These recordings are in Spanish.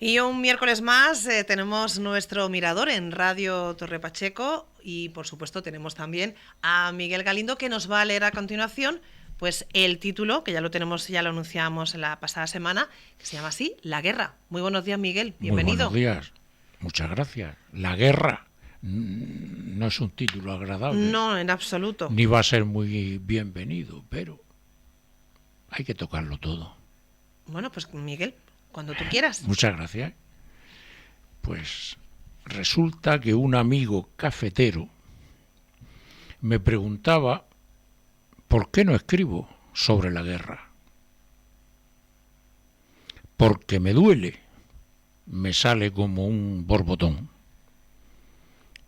Y un miércoles más tenemos nuestro mirador en Radio Torre Pacheco y por supuesto tenemos también a Miguel Galindo que nos va a leer a continuación pues el título, que ya lo tenemos, ya lo anunciamos en la pasada semana, que se llama así, La Guerra. Muy buenos días, Miguel, Muy buenos bienvenido. días. Muchas gracias. La guerra no es un título agradable, No, en absoluto. ni va a ser muy bienvenido, pero hay que tocarlo todo. Bueno, pues Miguel, cuando tú quieras. Muchas gracias. Pues resulta que un amigo cafetero me preguntaba por qué no escribo sobre la guerra. Porque me duele, me sale como un borbotón.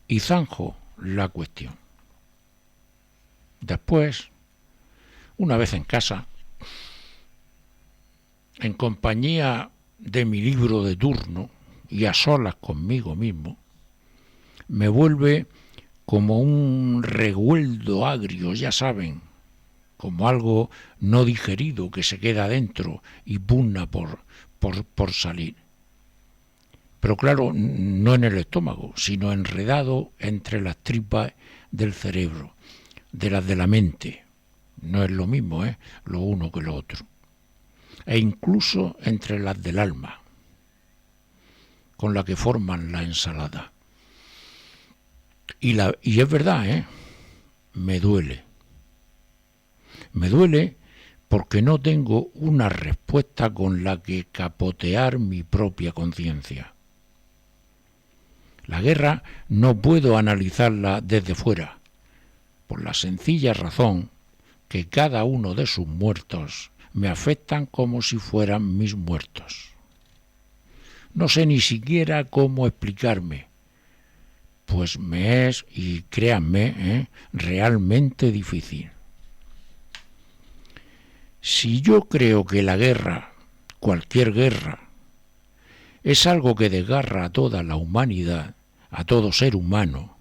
Y zanjo la cuestión. Después, una vez en casa, en compañía de mi libro de turno y a solas conmigo mismo, me vuelve como un regueldo agrio, ya saben, como algo no digerido que se queda dentro y pugna por salir. Pero claro, no en el estómago, sino enredado entre las tripas del cerebro, de las de la mente. No es lo mismo, lo uno que lo otro. E incluso entre las del alma, con la que forman la ensalada. Y es verdad, me duele. Me duele porque no tengo una respuesta con la que capotear mi propia conciencia. La guerra no puedo analizarla desde fuera, por la sencilla razón que cada uno de sus muertos me afectan como si fueran mis muertos. No sé ni siquiera cómo explicarme, pues me es, y créanme, realmente difícil. Si yo creo que la guerra, cualquier guerra, es algo que desgarra a toda la humanidad, a todo ser humano,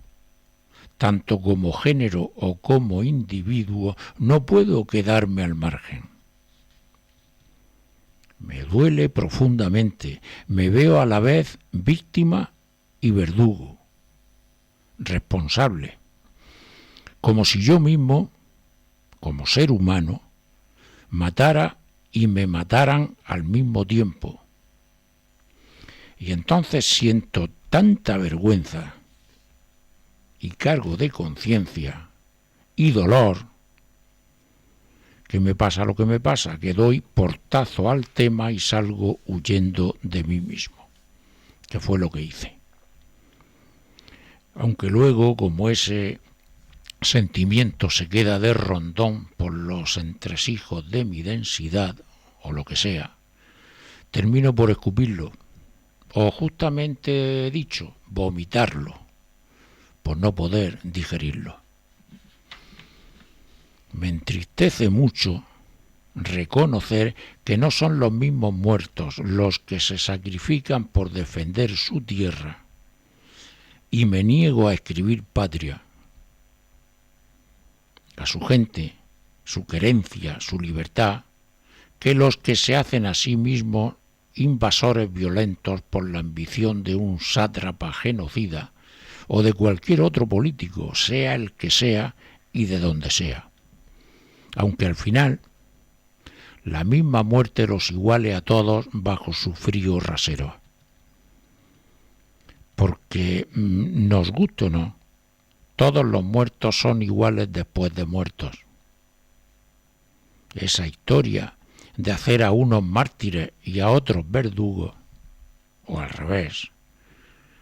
tanto como género o como individuo, no puedo quedarme al margen. Me duele profundamente, me veo a la vez víctima y verdugo, responsable, como si yo mismo, como ser humano, matara y me mataran al mismo tiempo. Y entonces siento tanta vergüenza y cargo de conciencia y dolor que me pasa lo que me pasa, que doy portazo al tema y salgo huyendo de mí mismo, que fue lo que hice. Aunque luego, como ese sentimiento se queda de rondón por los entresijos de mi densidad, o lo que sea, termino por escupirlo, o justamente dicho, vomitarlo, por no poder digerirlo. Me entristece mucho reconocer que no son los mismos muertos los que se sacrifican por defender su tierra, y me niego a escribir patria, a su gente, su querencia, su libertad, que los que se hacen a sí mismos invasores violentos por la ambición de un sátrapa genocida o de cualquier otro político, sea el que sea y de donde sea. Aunque al final la misma muerte los iguale a todos bajo su frío rasero. Porque, nos guste o no, todos los muertos son iguales después de muertos. Esa historia de hacer a unos mártires y a otros verdugos, o al revés,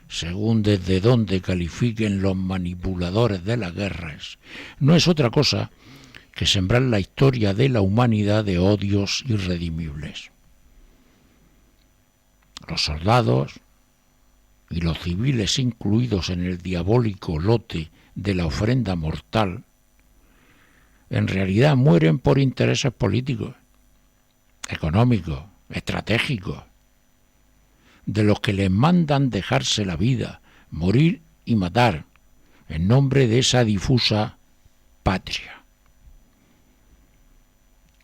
según desde donde califiquen los manipuladores de las guerras, no es otra cosa que sembrar la historia de la humanidad de odios irredimibles. Los soldados y los civiles incluidos en el diabólico lote de la ofrenda mortal, en realidad mueren por intereses políticos, económicos, estratégicos, de los que les mandan dejarse la vida, morir y matar, en nombre de esa difusa patria.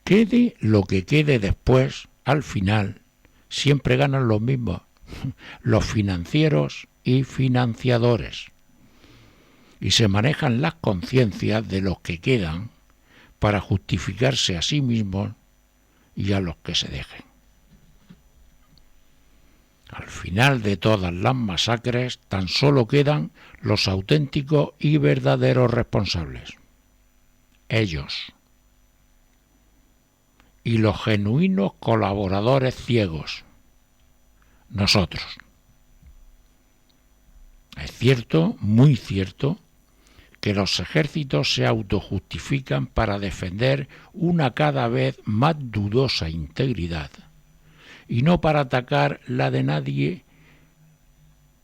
Quede lo que quede después, al final, siempre ganan los mismos. los financieros y financiadores, y se manejan las conciencias de los que quedan para justificarse a sí mismos y a los que se dejen. Al final de todas las masacres tan solo quedan los auténticos y verdaderos responsables, ellos, y los genuinos colaboradores ciegos, nosotros. Es cierto, muy cierto, que los ejércitos se autojustifican para defender una cada vez más dudosa integridad y no para atacar la de nadie,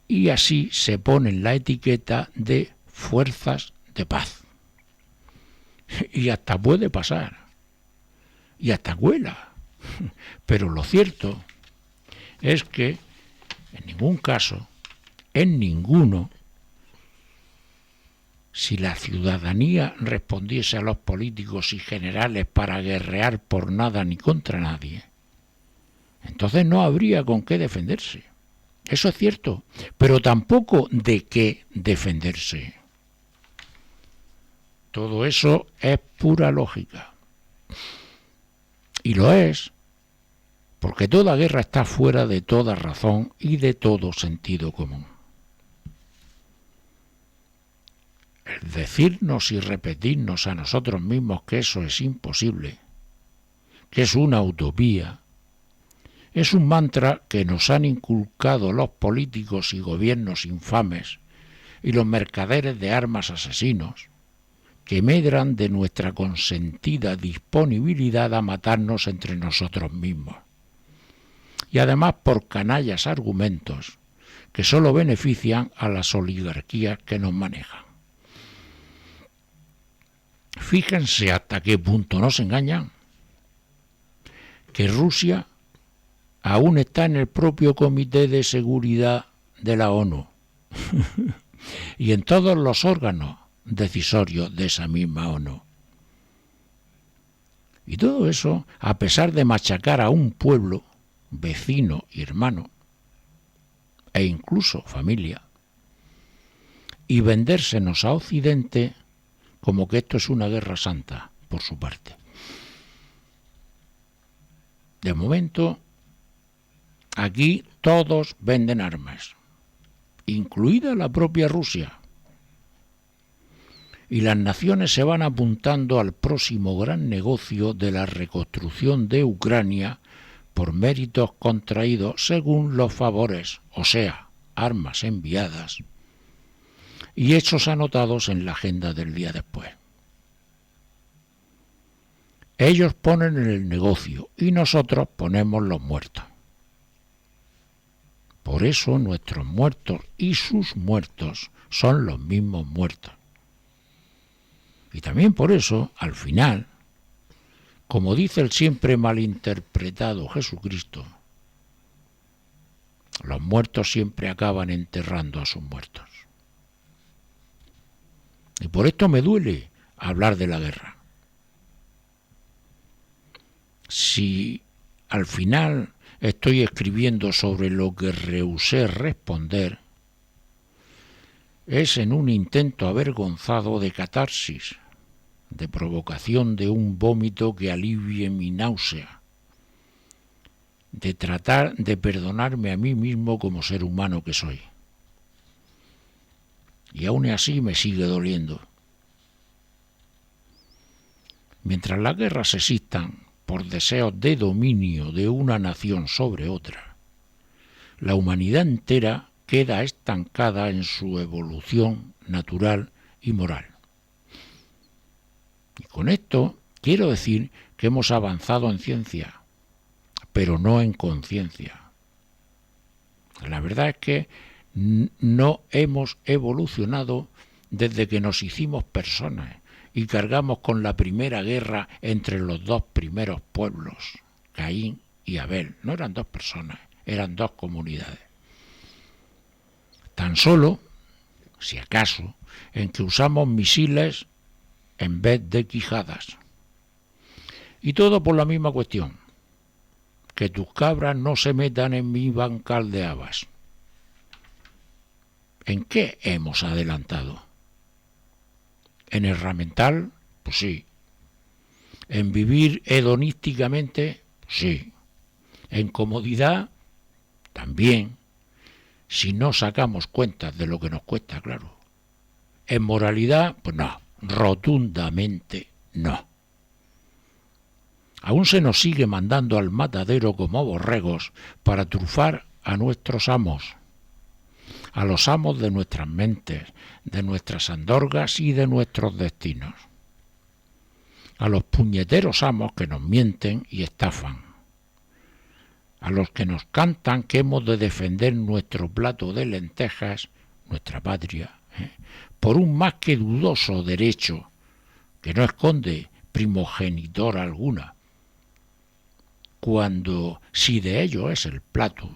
y así se ponen la etiqueta de fuerzas de paz. Y hasta puede pasar, y hasta cuela. Pero lo cierto es que en ningún caso, en ninguno, si la ciudadanía respondiese a los políticos y generales para guerrear por nada ni contra nadie, entonces no habría con qué defenderse. Eso es cierto, pero tampoco de qué defenderse. Todo eso es pura lógica. Y lo es porque toda guerra está fuera de toda razón y de todo sentido común. El decirnos y repetirnos a nosotros mismos que eso es imposible, que es una utopía, es un mantra que nos han inculcado los políticos y gobiernos infames y los mercaderes de armas asesinos, que medran de nuestra consentida disponibilidad a matarnos entre nosotros mismos. Y además por canallas argumentos que solo benefician a las oligarquías que nos manejan. Fíjense hasta qué punto nos engañan, que Rusia aún está en el propio Comité de Seguridad de la ONU y en todos los órganos decisorios de esa misma ONU. Y todo eso a pesar de machacar a un pueblo, vecino y hermano, e incluso familia, y vendérsenos a Occidente como que esto es una guerra santa por su parte. De momento, aquí todos venden armas, incluida la propia Rusia. Y las naciones se van apuntando al próximo gran negocio de la reconstrucción de Ucrania por méritos contraídos según los favores, o sea, armas enviadas, y hechos anotados en la agenda del día después. Ellos ponen el negocio y nosotros ponemos los muertos. Por eso nuestros muertos y sus muertos son los mismos muertos. Y también por eso, al final, como dice el siempre malinterpretado Jesucristo, los muertos siempre acaban enterrando a sus muertos. Y por esto me duele hablar de la guerra. Si al final estoy escribiendo sobre lo que rehusé responder, es en un intento avergonzado de catarsis, de provocación de un vómito que alivie mi náusea, de tratar de perdonarme a mí mismo como ser humano que soy. Y aún así me sigue doliendo. Mientras las guerras existan por deseos de dominio de una nación sobre otra, la humanidad entera queda estancada en su evolución natural y moral. Y con esto quiero decir que hemos avanzado en ciencia, pero no en conciencia. La verdad es que no hemos evolucionado desde que nos hicimos personas y cargamos con la primera guerra entre los dos primeros pueblos, Caín y Abel. No eran dos personas, eran dos comunidades. Tan solo, si acaso, en que usamos misiles en vez de quijadas. Y todo por la misma cuestión, que tus cabras no se metan en mi bancal de habas. ¿En qué hemos adelantado? ¿En el ramental? Pues sí. ¿En vivir hedonísticamente? Sí. ¿En comodidad? También. Si no sacamos cuentas de lo que nos cuesta, claro. ¿En moralidad? Pues no. Rotundamente no. Aún se nos sigue mandando al matadero como borregos para trufar a nuestros amos, a los amos de nuestras mentes, de nuestras andorgas y de nuestros destinos, a los puñeteros amos que nos mienten y estafan, a los que nos cantan que hemos de defender nuestro plato de lentejas, nuestra patria, por un más que dudoso derecho que no esconde primogenitora alguna, cuando si de ello es el plato,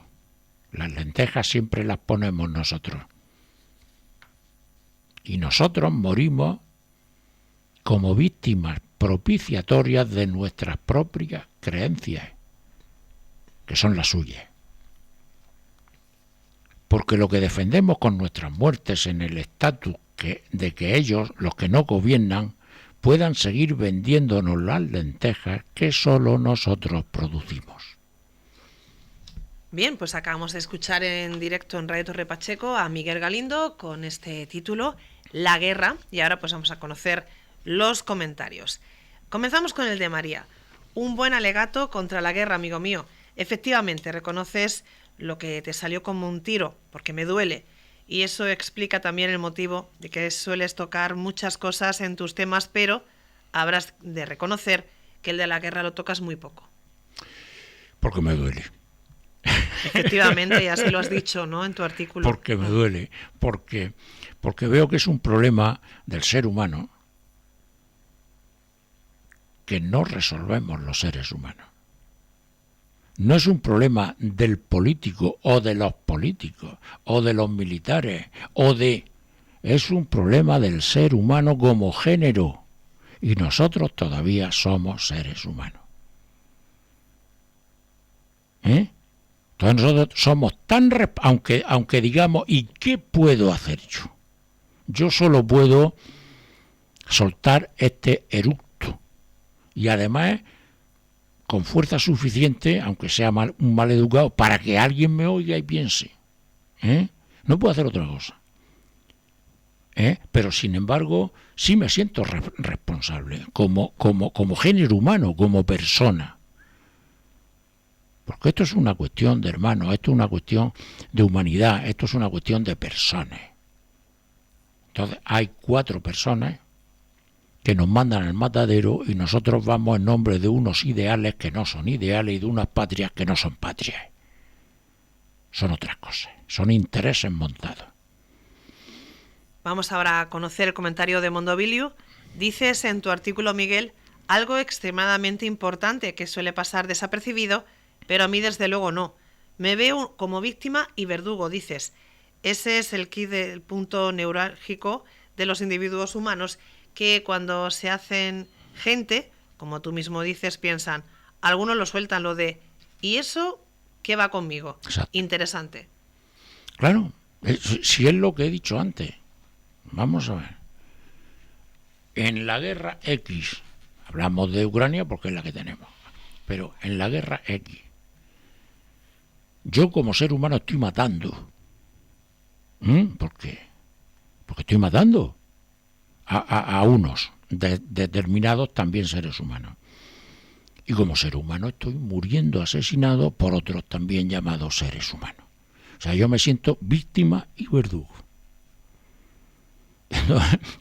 las lentejas siempre las ponemos nosotros. Y nosotros morimos como víctimas propiciatorias de nuestras propias creencias, que son las suyas. Porque lo que defendemos con nuestras muertes en el estatus de que ellos, los que no gobiernan, puedan seguir vendiéndonos las lentejas que solo nosotros producimos. Bien, pues acabamos de escuchar en directo en Radio Torre Pacheco a Miguel Galindo con este título, La guerra, y ahora pues vamos a conocer los comentarios. Comenzamos con el de María. Un buen alegato contra la guerra, amigo mío. Efectivamente, reconoces lo que te salió como un tiro, porque me duele. Y eso explica también el motivo de que sueles tocar muchas cosas en tus temas, pero habrás de reconocer que el de la guerra lo tocas muy poco. Porque me duele. Efectivamente, ya se lo has dicho, ¿no?, en tu artículo. Porque me duele, porque veo que es un problema del ser humano que no resolvemos los seres humanos. No es un problema del político o de los políticos o de los militares es un problema del ser humano como género, y nosotros todavía somos seres humanos. Entonces nosotros somos tan aunque digamos, ¿y qué puedo hacer yo? Yo solo puedo soltar este eructo, y además con fuerza suficiente, aunque sea un mal educado, para que alguien me oiga y piense. No puedo hacer otra cosa. Pero sin embargo, sí me siento responsable, como género humano, como persona. Porque esto es una cuestión de hermanos, esto es una cuestión de humanidad, esto es una cuestión de personas. Entonces, hay 4 personas que nos mandan al matadero y nosotros vamos en nombre de unos ideales que no son ideales y de unas patrias que no son patrias. Son otras cosas, son intereses montados. Vamos ahora a conocer el comentario de Mondoviliu. Dices en tu artículo, Miguel, algo extremadamente importante que suele pasar desapercibido, pero a mí desde luego no. Me veo como víctima y verdugo, dices. Ese es el quid del punto neurálgico de los individuos humanos, que cuando se hacen gente, como tú mismo dices, piensan, algunos lo sueltan lo de, ¿y eso qué va conmigo? Exacto. Interesante. Claro, si es lo que he dicho antes. Vamos a ver. En la guerra X, hablamos de Ucrania porque es la que tenemos, pero en la guerra X, yo como ser humano estoy matando. ¿Por qué? Porque estoy matando a unos determinados también seres humanos. Y como ser humano estoy muriendo asesinado por otros también llamados seres humanos. O sea, yo me siento víctima y verdugo.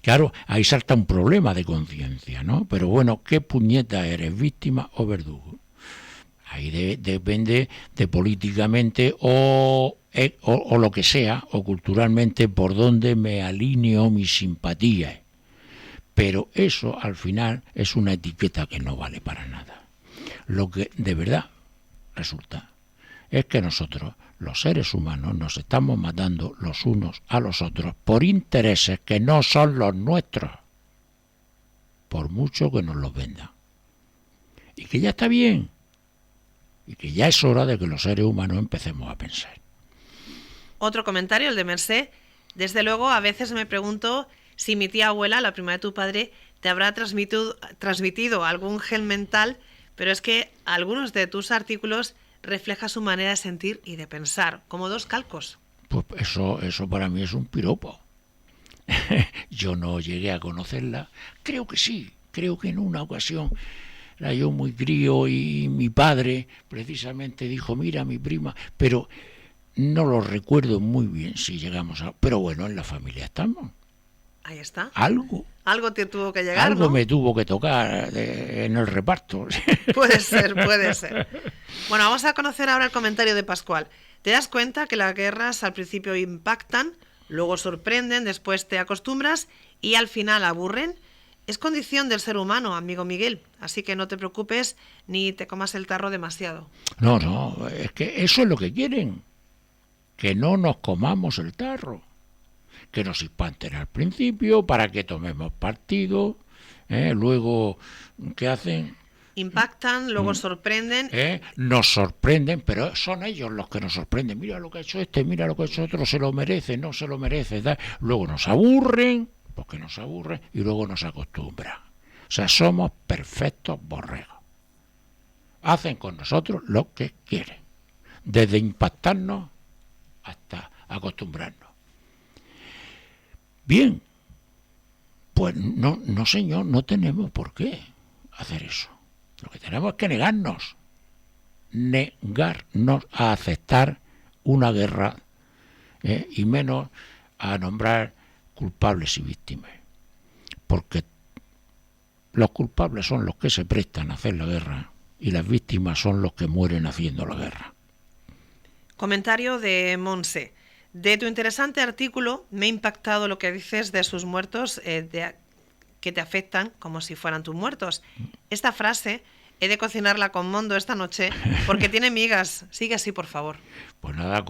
Claro, ahí salta un problema de conciencia, ¿no? Pero bueno, ¿qué puñeta eres, víctima o verdugo? Ahí depende de políticamente o lo que sea, o culturalmente, por donde me alineo mis simpatías. Pero eso, al final, es una etiqueta que no vale para nada. Lo que de verdad resulta es que nosotros, los seres humanos, nos estamos matando los unos a los otros por intereses que no son los nuestros, por mucho que nos los vendan. Y que ya está bien. y que ya es hora de que los seres humanos empecemos a pensar. Otro comentario, el de Mercé. Desde luego, a veces me pregunto si mi tía abuela, la prima de tu padre, te habrá transmitido algún gen mental, pero es que algunos de tus artículos reflejan su manera de sentir y de pensar, como dos calcos. Pues eso para mí es un piropo. Yo no llegué a conocerla. Creo que sí, creo que en una ocasión era yo muy crío y mi padre precisamente dijo, mira mi prima, pero no lo recuerdo muy bien si llegamos a... Pero bueno, en la familia estamos. Ahí está. Algo te tuvo que llegar, algo ¿no? me tuvo que tocar en el reparto. Puede ser, puede ser. Bueno, vamos a conocer ahora el comentario de Pascual. ¿Te das cuenta que las guerras al principio impactan, luego sorprenden, después te acostumbras y al final aburren? Es condición del ser humano, amigo Miguel, así que no te preocupes ni te comas el tarro demasiado. No, es que eso es lo que quieren, que no nos comamos el tarro, que nos espanten al principio para que tomemos partido, luego, ¿qué hacen? Impactan, luego sorprenden. Nos sorprenden, pero son ellos los que nos sorprenden. Mira lo que ha hecho este, mira lo que ha hecho otro, se lo merece, no se lo merece. Luego nos aburren, porque nos aburren, y luego nos acostumbran. O sea, somos perfectos borregos. Hacen con nosotros lo que quieren, desde impactarnos hasta acostumbrarnos. Bien, pues no señor, no tenemos por qué hacer eso. Lo que tenemos es que negarnos a aceptar una guerra, y menos a nombrar culpables y víctimas. Porque los culpables son los que se prestan a hacer la guerra y las víctimas son los que mueren haciendo la guerra. Comentario de Monse. De tu interesante artículo me ha impactado lo que dices de sus muertos, que te afectan como si fueran tus muertos. Esta frase he de cocinarla con Mondo esta noche porque tiene migas. Sigue así, por favor. Pues nada,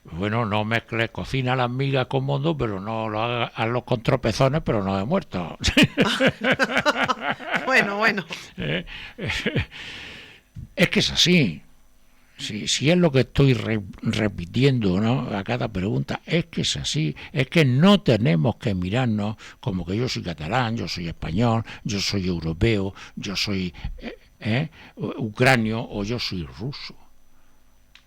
bueno, no mezcles, cocina las migas con Mondo, pero no lo hagas, hazlo con tropezones, pero no de muertos. Bueno. Es que es así. Si es lo que estoy repitiendo, ¿no?, a cada pregunta, es que es así, es que no tenemos que mirarnos como que yo soy catalán, yo soy español, yo soy europeo, yo soy ucranio o yo soy ruso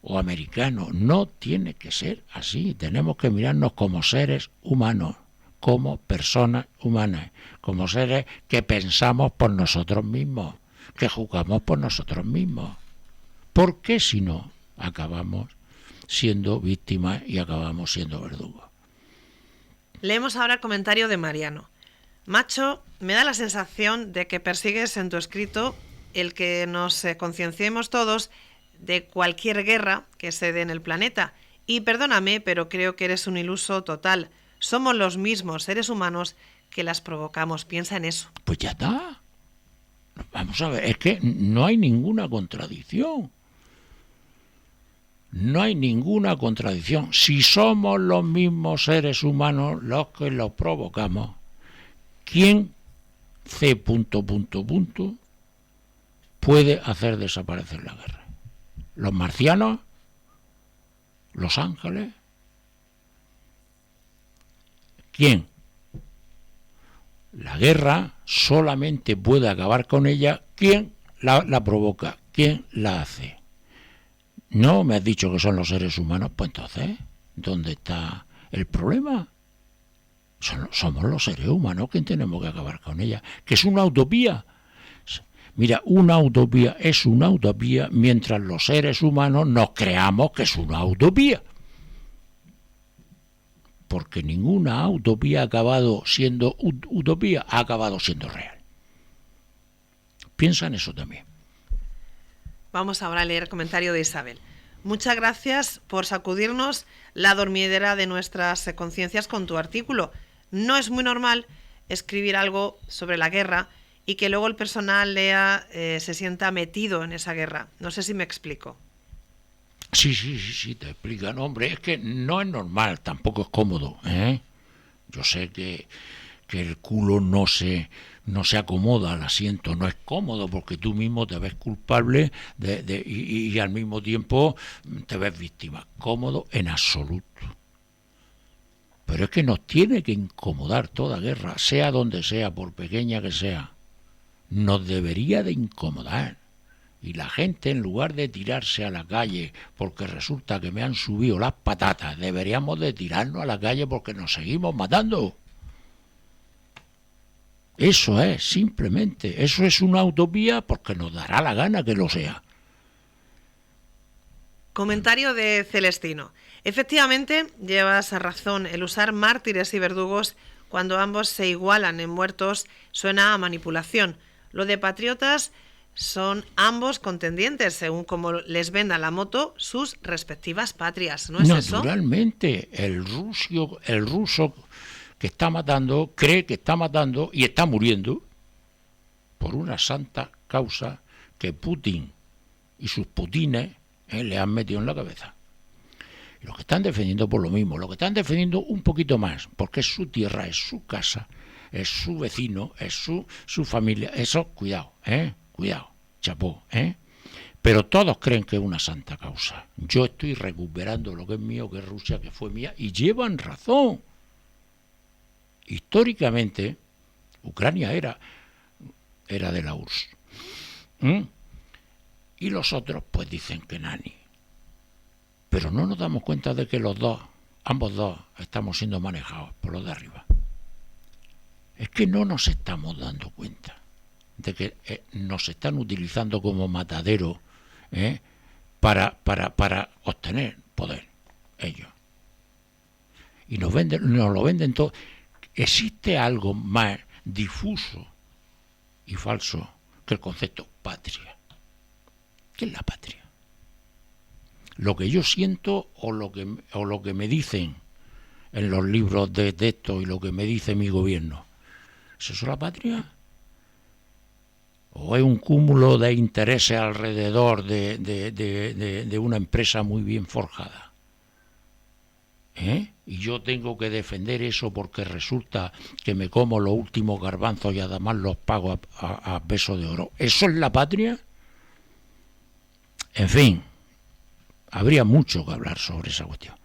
o americano. No tiene que ser así, tenemos que mirarnos como seres humanos, como personas humanas, como seres que pensamos por nosotros mismos, que juzgamos por nosotros mismos. ¿Por qué si no acabamos siendo víctimas y acabamos siendo verdugos? Leemos ahora el comentario de Mariano. Macho, me da la sensación de que persigues en tu escrito el que nos concienciemos todos de cualquier guerra que se dé en el planeta. Y perdóname, pero creo que eres un iluso total. Somos los mismos seres humanos que las provocamos. Piensa en eso. Pues ya está. Vamos a ver, es que no hay ninguna contradicción. No hay ninguna contradicción. Si somos los mismos seres humanos los que los provocamos, ¿quién puede hacer desaparecer la guerra? ¿Los marcianos? ¿Los ángeles? ¿Quién? La guerra solamente puede acabar con ella. ¿Quién la provoca? ¿Quién la hace? ¿No me has dicho que son los seres humanos? Pues entonces, ¿dónde está el problema? Somos los seres humanos quienes tenemos que acabar con ella. ¿Que es una utopía? Mira, una utopía es una utopía mientras los seres humanos nos creamos que es una utopía. Porque ninguna utopía ha acabado siendo utopía, ha acabado siendo real. Piensa en eso también. Vamos ahora a leer el comentario de Isabel. Muchas gracias por sacudirnos la dormidera de nuestras conciencias con tu artículo. No es muy normal escribir algo sobre la guerra y que luego el personal lea, se sienta metido en esa guerra. No sé si me explico. Sí, te explican. Hombre, es que no es normal, tampoco es cómodo, ¿eh? Yo sé que que el culo no se acomoda al asiento, no es cómodo porque tú mismo te ves culpable y al mismo tiempo te ves víctima. Cómodo en absoluto. Pero es que nos tiene que incomodar toda guerra, sea donde sea, por pequeña que sea. Nos debería de incomodar. Y la gente, en lugar de tirarse a la calle porque resulta que me han subido las patatas, deberíamos de tirarnos a la calle porque nos seguimos matando. Eso es, simplemente. Eso es una utopía porque nos dará la gana que lo sea. Comentario de Celestino. Efectivamente, llevas razón. El usar mártires y verdugos cuando ambos se igualan en muertos suena a manipulación. Lo de patriotas son ambos contendientes, según como les venda la moto sus respectivas patrias, ¿no es eso? Naturalmente, el ruso que está matando, cree que está matando y está muriendo por una santa causa que Putin y sus putines le han metido en la cabeza. Y los que están defendiendo por lo mismo, los que están defendiendo un poquito más, porque es su tierra, es su casa, es su vecino, es su familia, eso, cuidado, cuidado, chapó, Pero todos creen que es una santa causa. Yo estoy recuperando lo que es mío, que es Rusia, que fue mía, y llevan razón. Históricamente, Ucrania era de la URSS. Y los otros, pues dicen que nani. Pero no nos damos cuenta de que ambos dos, estamos siendo manejados por los de arriba. Es que no nos estamos dando cuenta de que nos están utilizando como matadero para obtener poder ellos. Y nos lo venden todo. Existe algo más difuso y falso que el concepto patria. ¿Qué es la patria? Lo que yo siento o lo que me dicen en los libros de texto y lo que me dice mi gobierno. ¿Es eso la patria? ¿O es un cúmulo de intereses alrededor de una empresa muy bien forjada? Y yo tengo que defender eso porque resulta que me como los últimos garbanzos y además los pago a peso de oro. ¿Eso es la patria? En fin, habría mucho que hablar sobre esa cuestión.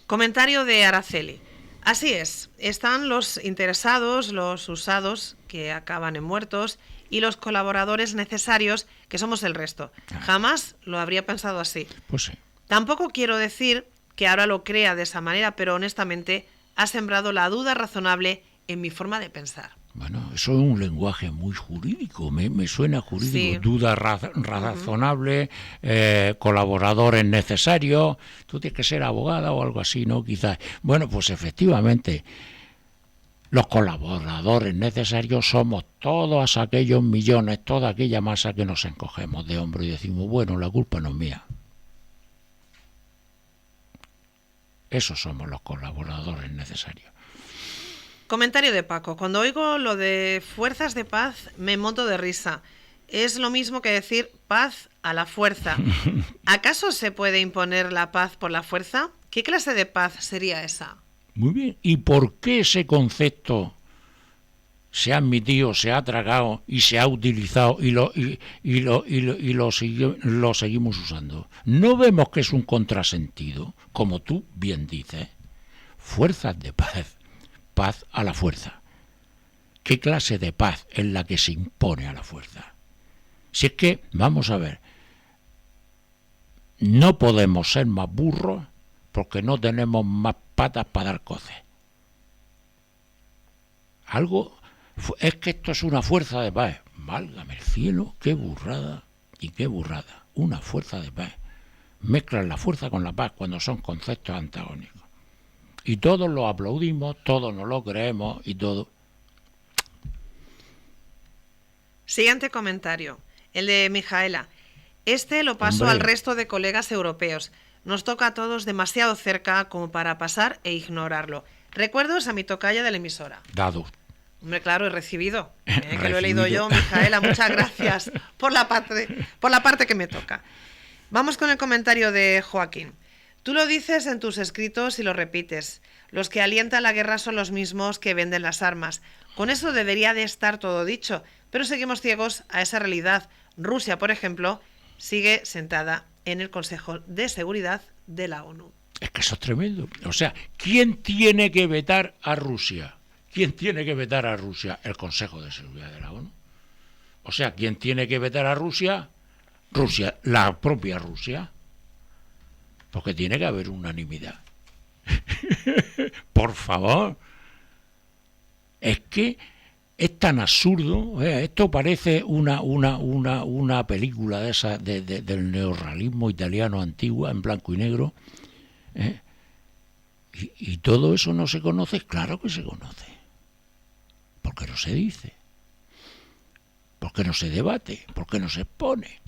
Comentario de Araceli. Así es, están los interesados, los usados, que acaban en muertos, y los colaboradores necesarios, que somos el resto. Jamás lo habría pensado así. Pues sí. Tampoco quiero decir que ahora lo crea de esa manera, pero honestamente ha sembrado la duda razonable en mi forma de pensar. Bueno, eso es un lenguaje muy jurídico, me suena jurídico. Sí. Duda razonable, colaboradores necesarios. Tú tienes que ser abogada o algo así, ¿no? Quizás. Bueno, pues efectivamente, los colaboradores necesarios somos todos aquellos millones, toda aquella masa que nos encogemos de hombro y decimos, bueno, la culpa no es mía. Esos somos los colaboradores necesarios. Comentario de Paco. Cuando oigo lo de fuerzas de paz me monto de risa. Es lo mismo que decir paz a la fuerza. ¿Acaso se puede imponer la paz por la fuerza? ¿Qué clase de paz sería esa? Muy bien. ¿Y por qué ese concepto se ha admitido, se ha tragado y se ha utilizado y lo seguimos usando? ¿No vemos que es un contrasentido? Como tú bien dices, fuerzas de paz, paz a la fuerza. ¿Qué clase de paz es la que se impone a la fuerza? Si es que, vamos a ver, no podemos ser más burros porque no tenemos más patas para dar coces. Es que esto es una fuerza de paz. Válgame el cielo, qué burrada y qué burrada. Una fuerza de paz. Mezclan la fuerza con la paz cuando son conceptos antagónicos. Y todos lo aplaudimos, todos nos lo creemos y todo. Siguiente comentario, el de Mijaela. Este lo paso al resto de colegas europeos. Nos toca a todos demasiado cerca como para pasar e ignorarlo. Recuerdos a mi tocaya de la emisora. Dado. Hombre, claro, he recibido. Que lo he leído yo, Mijaela. Muchas gracias por la parte que me toca. Vamos con el comentario de Joaquín. Tú lo dices en tus escritos y lo repites. Los que alientan la guerra son los mismos que venden las armas. Con eso debería de estar todo dicho, pero seguimos ciegos a esa realidad. Rusia, por ejemplo, sigue sentada en el Consejo de Seguridad de la ONU. Es que eso es tremendo. O sea, ¿quién tiene que vetar a Rusia? ¿Quién tiene que vetar a Rusia? El Consejo de Seguridad de la ONU. O sea, ¿quién tiene que vetar a Rusia? Rusia, la propia Rusia. Porque tiene que haber unanimidad. Por favor. Es que es tan absurdo. Esto parece una película de esa del neorrealismo italiano antiguo, en blanco y negro. Y todo eso no se conoce. Claro que se conoce. ¿Por qué no se dice? ¿Por qué no se debate? ¿Por qué no se expone?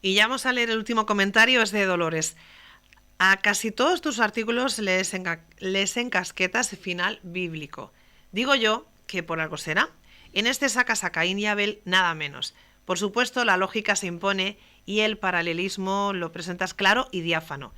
Y ya vamos a leer el último comentario, es de Dolores. A casi todos tus artículos les encasquetas final bíblico. Digo yo que por algo será. En este sacas a Caín y Abel nada menos. Por supuesto, la lógica se impone y el paralelismo lo presentas claro y diáfano.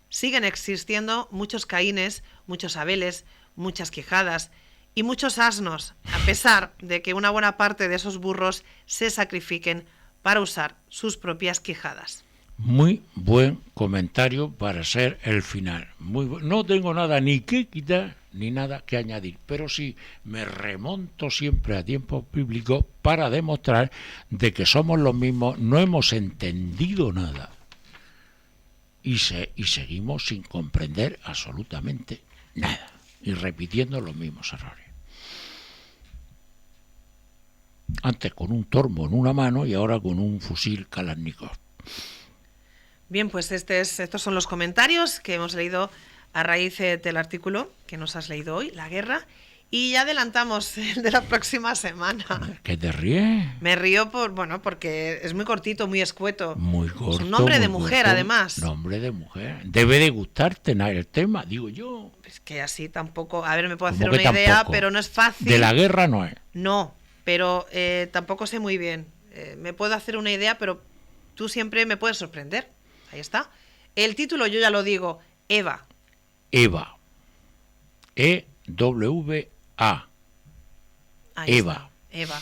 Siguen existiendo muchos Caínes, muchos Abeles, muchas Quijadas y muchos asnos, a pesar de que una buena parte de esos burros se sacrifiquen para usar sus propias quijadas. Muy buen comentario para ser el final. No tengo nada ni que quitar ni nada que añadir, pero sí me remonto siempre a tiempos bíblicos para demostrar de que somos los mismos, no hemos entendido nada y seguimos sin comprender absolutamente nada y repitiendo los mismos errores. Antes con un tormo en una mano y ahora con un fusil Kalashnikov. Bien, pues estos son los comentarios que hemos leído a raíz del artículo que nos has leído hoy, La guerra, y ya adelantamos el de la próxima semana. ¿Qué te ríes? Me río porque es muy cortito, muy escueto. Muy corto. Es un nombre de mujer, corto, además. Nombre de mujer. Debe de gustarte el tema, digo yo. Es que así tampoco... A ver, me puedo hacer una idea, pero no es fácil. De la guerra no es. No, pero tampoco sé muy bien. Me puedo hacer una idea, pero tú siempre me puedes sorprender. Ahí está. El título yo ya lo digo, Eva. Eva. E-W-A. Ahí Eva. Está. Eva.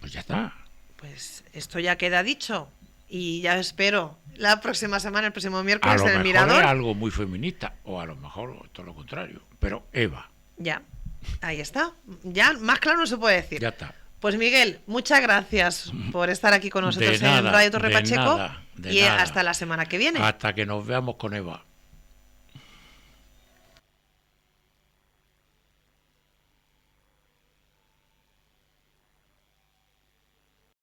Pues ya está. Pues esto ya queda dicho. Y ya espero la próxima semana, el próximo miércoles en el Mirador. A lo mejor es algo muy feminista, o a lo mejor todo lo contrario. Pero Eva. Ya. Ahí está. Ya más claro no se puede decir. Ya está. Pues Miguel, muchas gracias por estar aquí con nosotros en Radio Torre Pacheco y hasta la semana que viene. Hasta que nos veamos con Eva.